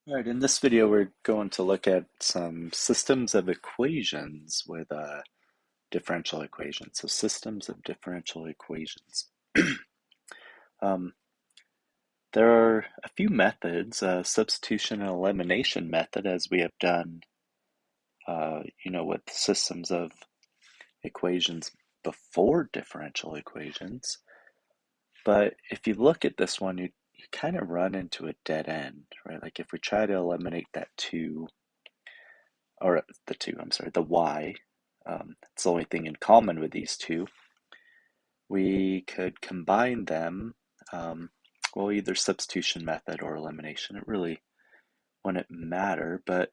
All right, in this video, we're going to look at some systems of equations with differential equations. So systems of differential equations. Um, there are a few methods, substitution and elimination method, as we have done, with systems of equations before differential equations. But if you look at this one, you kind of run into a dead end, right? Like if we try to eliminate that 2, or the 2, I'm sorry, the y, it's the only thing in common with these two, we could combine them, well, either substitution method or elimination. It really wouldn't matter, but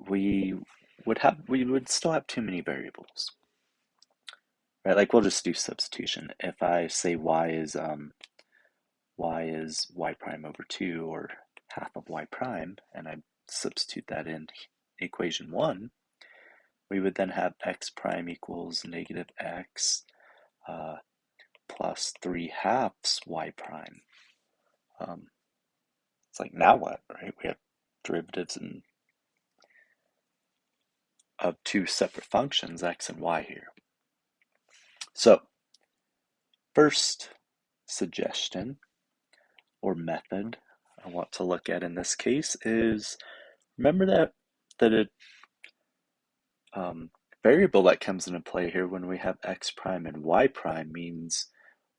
we we would still have too many variables, right? Like we'll just do substitution. If I say y prime over 2 or half of y prime, and I substitute that in equation 1, we would then have x prime equals negative x plus 3 halves y prime. It's like, now what, right? We have derivatives of two separate functions, x and y here. So, first suggestion or method I want to look at in this case is, remember that a variable that comes into play here when we have x prime and y prime means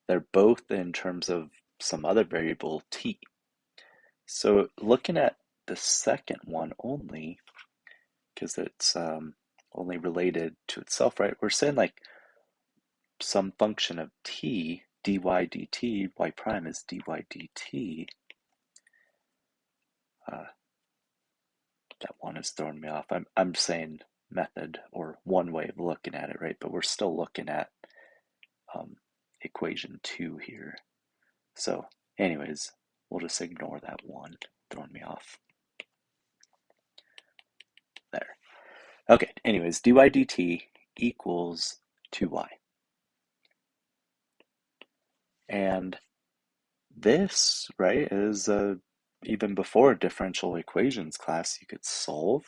they're both in terms of some other variable t. So looking at the second one only, because it's only related to itself, right? We're saying like some function of t, dy dt, y prime is dy dt. That one is throwing me off. I'm saying method or one way of looking at it, right? But we're still looking at equation 2 here. So anyways, we'll just ignore that one throwing me off. There. Okay, anyways, dy dt equals 2y. And this, right, is even before differential equations class, you could solve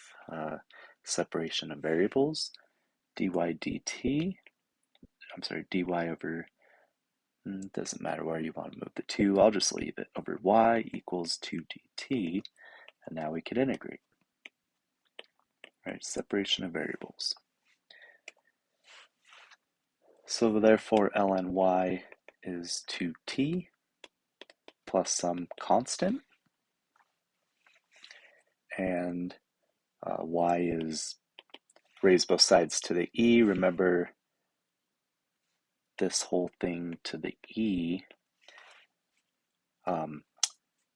separation of variables, dy dt, I'm sorry, dy over, doesn't matter where you want to move the 2, I'll just leave it, over y equals 2 dt, and now we could integrate, right, separation of variables. So therefore ln y is 2t plus some constant, and y is, raise both sides to the e. Remember, this whole thing to the e,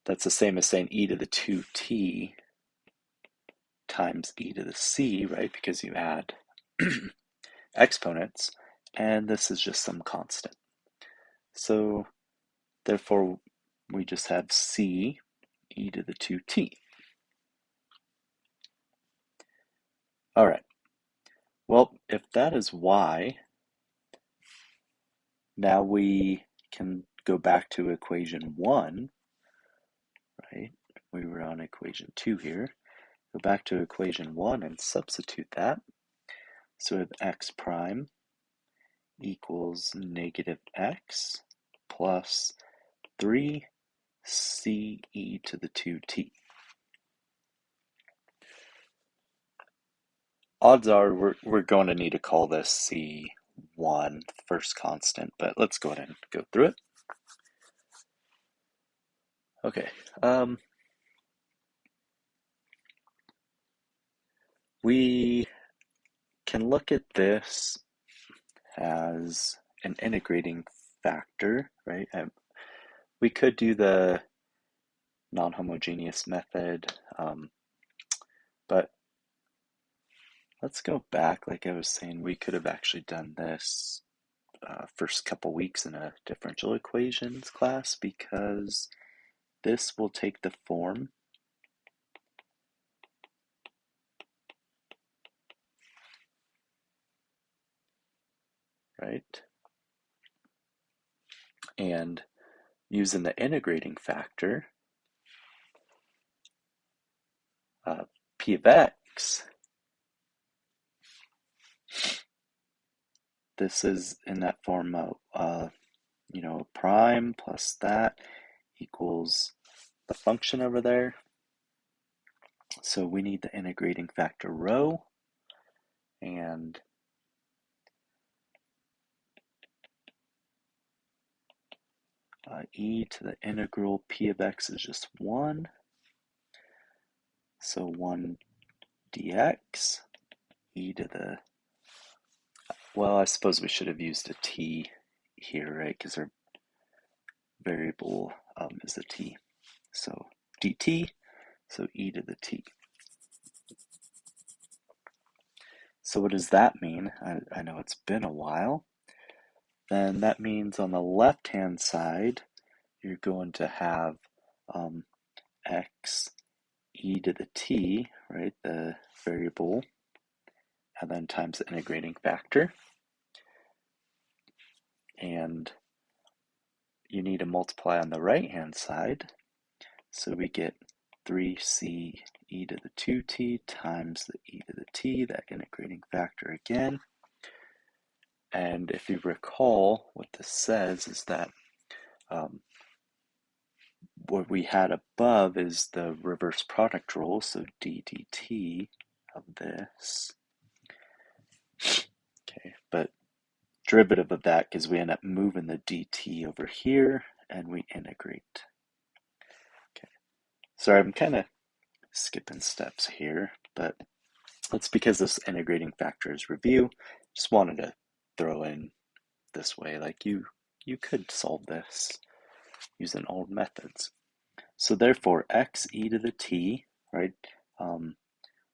that's the same as saying e to the 2t times e to the c, right? Because you add exponents, and this is just some constant. So therefore, we just have c e to the 2t. All right. Well, if that is y, now we can go back to equation 1, right? We were on equation 2 here. Go back to equation 1 and substitute that. So we have x prime equals negative x plus 3 c e to the 2t. Odds are we're going to need to call this C1, first constant, but let's go ahead and go through it. Okay. We can look at this as an integrating factor, right? We could do the non-homogeneous method, but let's go back. Like I was saying, we could have actually done this first couple weeks in a differential equations class, because this will take the form right? And using the integrating factor, P of x, this is in that form of, prime plus that equals the function over there. So we need the integrating factor rho, and e to the integral p of x is just 1. So 1 dx, e to the, well, I suppose we should have used a t here, right? Because our variable is a t. So dt, so e to the t. So what does that mean? I know it's been a while. Then that means on the left-hand side, you're going to have x e to the t, right, the variable, and then times the integrating factor. And you need to multiply on the right-hand side. So we get 3c e to the 2t times the e to the t, that integrating factor again. And if you recall, what this says is that what we had above is the reverse product rule, so d dt of this. Okay, but derivative of that, because we end up moving the dt over here, and we integrate. Okay, sorry, I'm kind of skipping steps here, but that's because this integrating factor is review. Just wanted to throw in this way, like you could solve this using old methods. So therefore, x e to the t, right?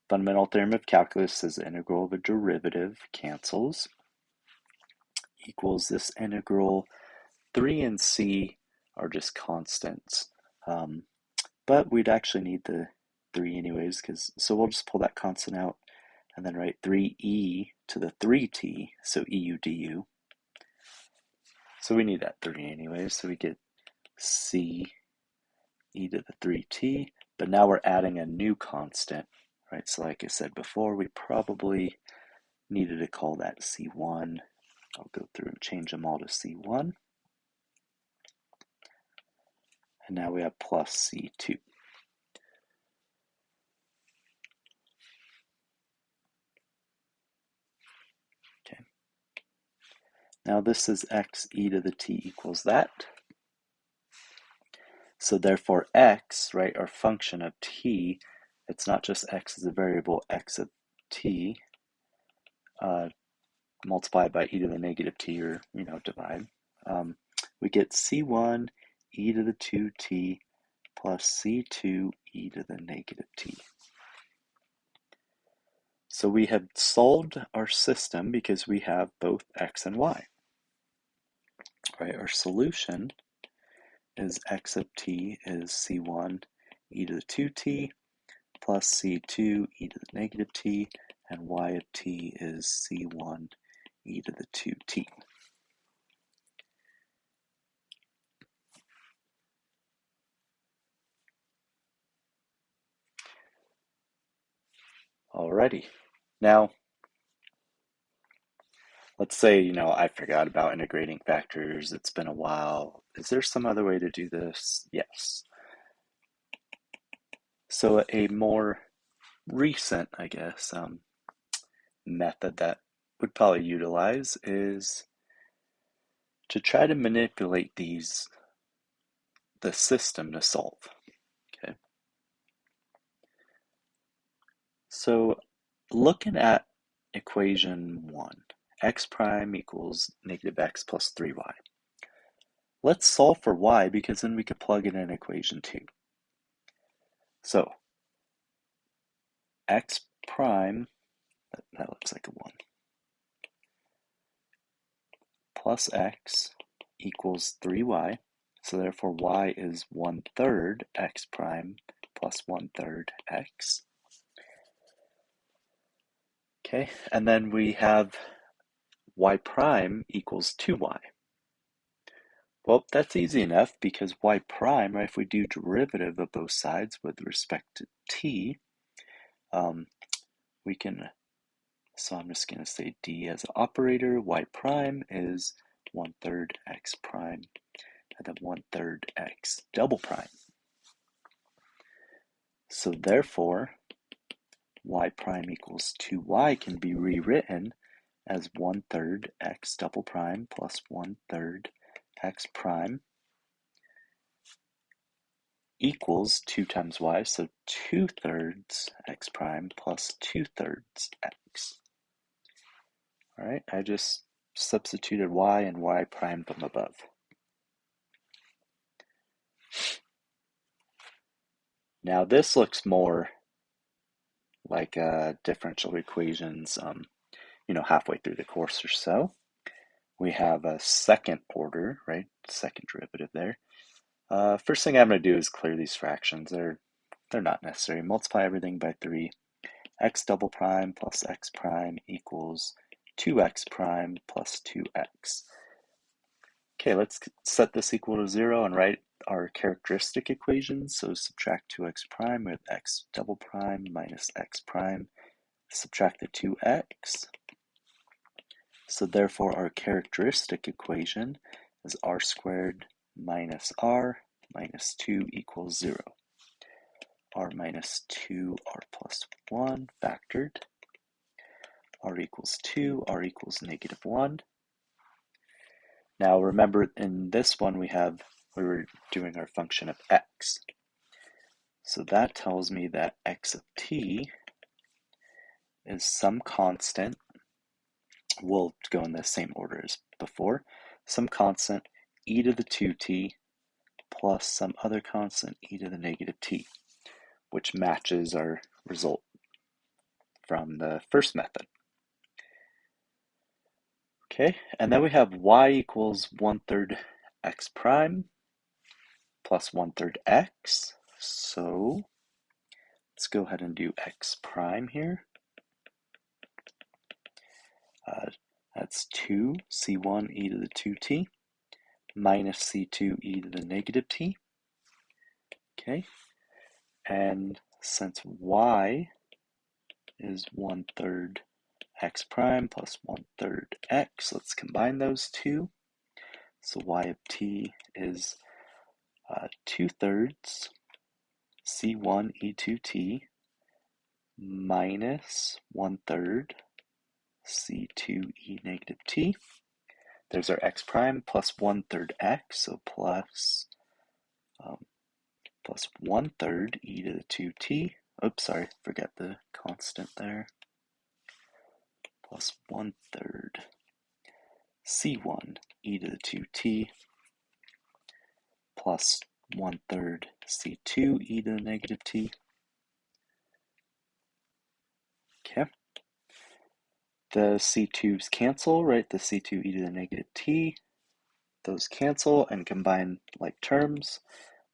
Fundamental theorem of calculus says the integral of a derivative cancels, equals this integral. 3 and c are just constants, but we'd actually need the 3 anyways, so we'll just pull that constant out and then write 3e to the 3t, so eu du. So we need that 3 anyways, so we get c e to the 3t, but now we're adding a new constant, right? So like I said before, we probably needed to call that c1. I'll go through and change them all to c1. And now we have plus c2. Okay. Now this is x e to the t equals that. So therefore x, right, our function of t, it's not just x as a variable, x of t, multiplied by e to the negative t, or, divide. We get c1 e to the 2t plus c2 e to the negative t. So we have solved our system because we have both x and y. Right, our solution is x of t is c1 e to the 2t plus c2 e to the negative t, and y of t is c1 e to the 2t. Alrighty, now let's say, I forgot about integrating factors, it's been a while. Is there some other way to do this? Yes. So a more recent, I guess, method that would probably utilize is to try to manipulate the system to solve. Okay. So looking at equation 1, x prime equals negative x plus 3y. Let's solve for y, because then we could plug it in equation 2. So x prime, that looks like a 1, plus x equals 3y. So therefore y is 1/3 x prime plus 1/3 x. Okay, and then we have y prime equals 2y. Well, that's easy enough, because y prime, right, if we do derivative of both sides with respect to t, we can, so I'm just going to say D as an operator. Y prime is 1/3 x prime, and then 1/3 x double prime. So therefore, y prime equals 2y can be rewritten as 1/3 x double prime plus 1/3 x prime equals 2 times y, so 2/3 x prime plus 2/3 x. All right, I just substituted y and y prime from above. Now this looks more like differential equations, halfway through the course or so. We have a second order, right? Second derivative there. First thing I'm going to do is clear these fractions. They're not necessary. Multiply everything by 3. X double prime plus x prime equals 2x prime plus 2x. Okay, let's set this equal to 0 and write our characteristic equations. So subtract 2x prime with x double prime minus x prime. Subtract the 2x. So therefore our characteristic equation is r squared minus r minus 2 equals 0. R minus 2, r plus 1 factored. R equals 2, r equals negative 1. Now remember in this one we were doing our function of x. So that tells me that x of t is some constant. We'll go in the same order as before. Some constant e to the 2t plus some other constant e to the negative t, which matches our result from the first method. Okay, and then we have y equals 1/3 x prime plus 1/3 x. So let's go ahead and do x prime here. That's 2 c1 e to the 2t minus c2 e to the negative t. Okay, and since y is 1/3 x prime plus 1/3 x, let's combine those two. So y of t is 2/3 c1 e2t minus 1/3 c2 e negative t. There's our x prime plus 1/3 x, so plus 1/3 e to the 2t. Oops, sorry, forget the constant there. Plus 1/3 c1 e to the 2t plus 1/3 c2 e to the negative t. Okay. The c2's cancel, right? The c2 e to the negative t. Those cancel and combine like terms.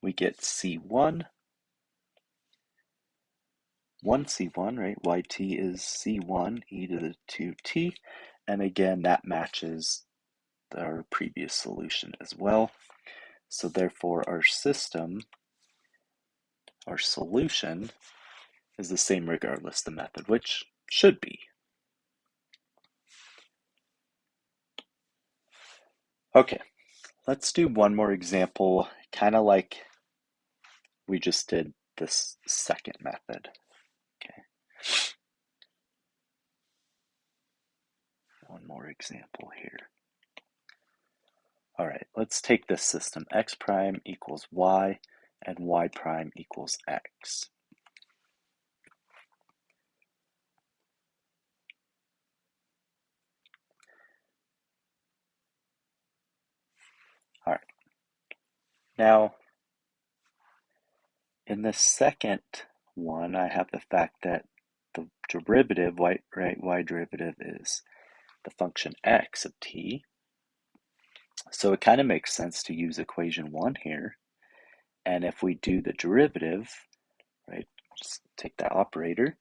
We get c1. 1c1, right? yt is c1 e to the 2t. And again, that matches our previous solution as well. So therefore our solution is the same regardless of the method, which should be. Okay, let's do one more example, kind of like we just did this second method. Okay. One more example here. All right, let's take this system. X prime equals y and y prime equals x. All right. Now, in the second one, I have the fact that the derivative, y derivative is the function x of t. So it kind of makes sense to use equation 1 here. And if we do the derivative, right, just take that operator,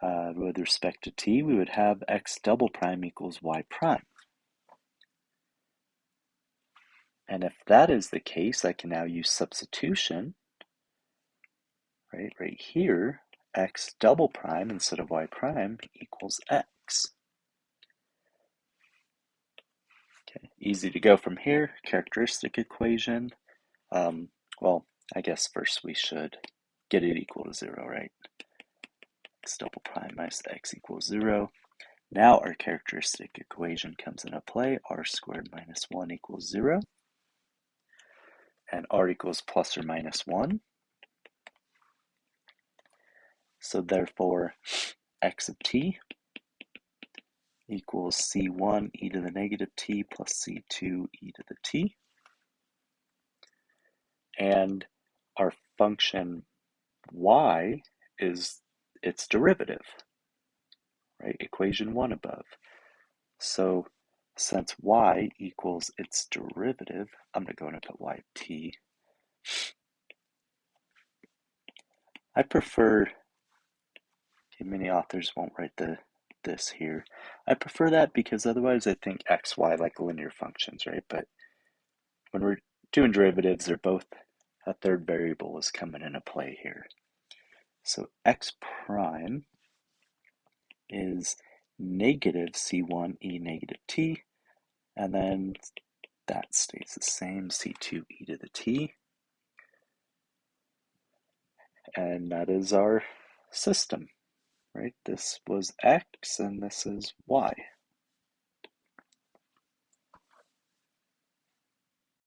with respect to t, we would have x double prime equals y prime. And if that is the case, I can now use substitution, right here, x double prime instead of y prime equals x. Okay, easy to go from here. Characteristic equation. Well, I guess first we should get it equal to 0, right? X double prime minus x equals 0. Now our characteristic equation comes into play. R squared minus 1 equals 0. And r equals plus or minus 1. So therefore, x of t equals c1 e to the negative t plus c2 e to the t. And our function y is its derivative, right? Equation 1 above. So since y equals its derivative, I'm going to go and put y of t. I prefer, okay, many authors won't write this here. I prefer that because otherwise I think x, y like linear functions, right? But when we're doing derivatives, they're both, a third variable is coming into play here. So x prime is negative c1 e negative t, and then that stays the same, c2 e to the t. And that is our system, right? This was x and this is y.